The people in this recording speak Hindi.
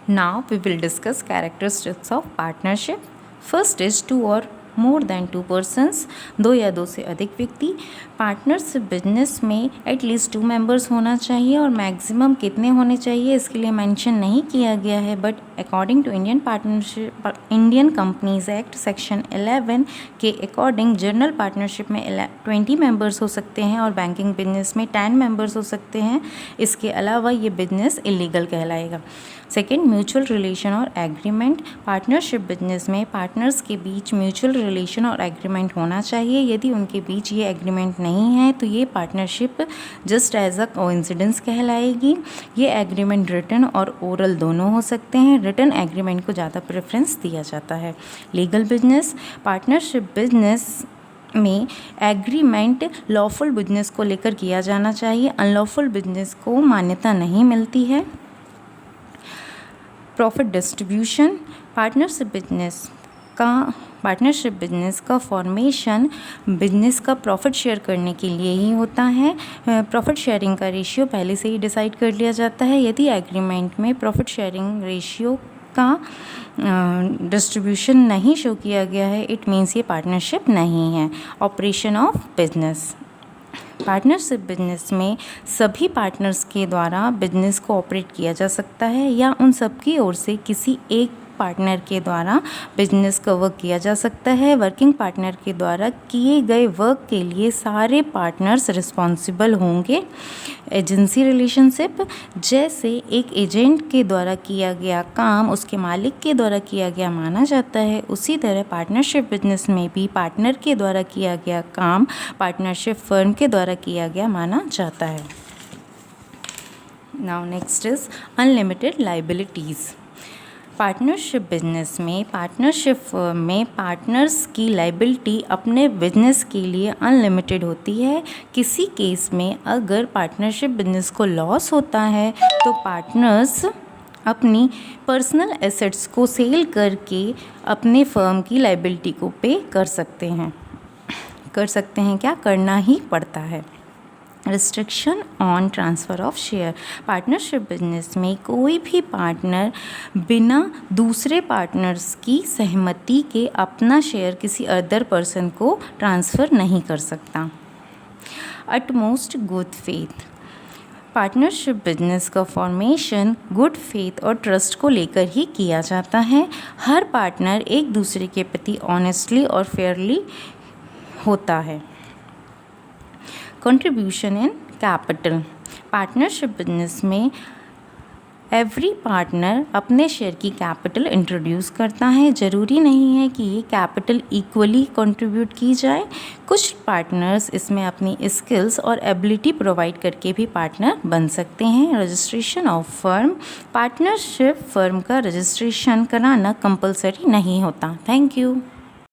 Now we will discuss characteristics of partnership. First is two or more than two persons, दो या दो से अधिक व्यक्ति. पार्टनरशिप बिजनेस में एटलीस्ट 2 मेंबर्स होना चाहिए और मैक्सिमम कितने होने चाहिए इसके लिए मेंशन नहीं किया गया है, but according to Indian companies act section 11 के अकॉर्डिंग जनरल पार्टनरशिप में 20 मेंबर्स हो सकते हैं और बैंकिंग बिजनेस में 10 मेंबर्स हो सकते हैं. इसके अलावा ये बिजनेस इलीगल कहलाएगा. सेकेंड, म्यूचुअल रिलेशन और एग्रीमेंट. पार्टनरशिप बिजनेस में पार्टनर्स के बीच म्यूचुअल रिलेशन और एग्रीमेंट होना चाहिए. यदि उनके बीच ये एग्रीमेंट नहीं है तो ये partnership just as a coincidence कहलाएगी. ये एग्रीमेंट रिटन और ओरल दोनों हो सकते हैं. रिटन एग्रीमेंट को ज़्यादा प्रेफरेंस दिया जाता है. Legal business. पार्टनरशिप बिजनेस में एग्रीमेंट लॉफुल बिजनेस को लेकर किया जाना चाहिए. अनलॉफुल बिजनेस को मान्यता नहीं मिलती है. Profit distribution. पार्टनरशिप बिजनेस का फॉर्मेशन बिजनेस का प्रॉफिट शेयर करने के लिए ही होता है. प्रॉफिट शेयरिंग का रेशियो पहले से ही डिसाइड कर लिया जाता है. यदि एग्रीमेंट में प्रॉफिट शेयरिंग रेशियो का डिस्ट्रीब्यूशन नहीं शो किया गया है, इट मीन्स ये पार्टनरशिप नहीं है. Operation of business. Partnership business में सभी पार्टनर्स के द्वारा बिजनेस को ऑपरेट किया जा सकता है या उन सब की ओर से किसी एक पार्टनर के द्वारा बिजनेस का वर्क किया जा सकता है. वर्किंग पार्टनर के द्वारा किए गए वर्क के लिए सारे पार्टनर्स रिस्पॉन्सिबल होंगे. Agency relationship. जैसे एक एजेंट के द्वारा किया गया काम उसके मालिक के द्वारा किया गया माना जाता है, उसी तरह पार्टनरशिप बिजनेस में भी पार्टनर के द्वारा किया गया काम पार्टनरशिप फर्म के द्वारा किया गया माना जाता है. Now next is unlimited liabilities. Partnership business में पार्टनरशिप फर्म में पार्टनर्स की लाइबिलिटी अपने बिजनेस के लिए अनलिमिटेड होती है. किसी केस में अगर पार्टनरशिप बिजनेस को लॉस होता है तो पार्टनर्स अपनी पर्सनल एसेट्स को सेल करके अपने फर्म की लाइबिलिटी को पे कर सकते हैं. क्या करना ही पड़ता है. Restriction on transfer of share. Partnership business में कोई भी पार्टनर बिना दूसरे पार्टनर्स की सहमति के अपना शेयर किसी अदर पर्सन को ट्रांसफ़र नहीं कर सकता. Utmost good faith. Partnership business का फॉर्मेशन गुड फेथ और ट्रस्ट को लेकर ही किया जाता है. हर पार्टनर एक दूसरे के प्रति ऑनेस्टली और फेयरली होता है. Contribution in capital. Partnership business में एवरी पार्टनर अपने शेयर की कैपिटल इंट्रोड्यूस करता है. ज़रूरी नहीं है कि ये कैपिटल इक्वली कंट्रीब्यूट की जाए. कुछ पार्टनर्स इसमें अपनी स्किल्स और एबिलिटी प्रोवाइड करके भी पार्टनर बन सकते हैं. Registration of firm. Partnership firm का रजिस्ट्रेशन कराना कंपलसरी नहीं होता. Thank you.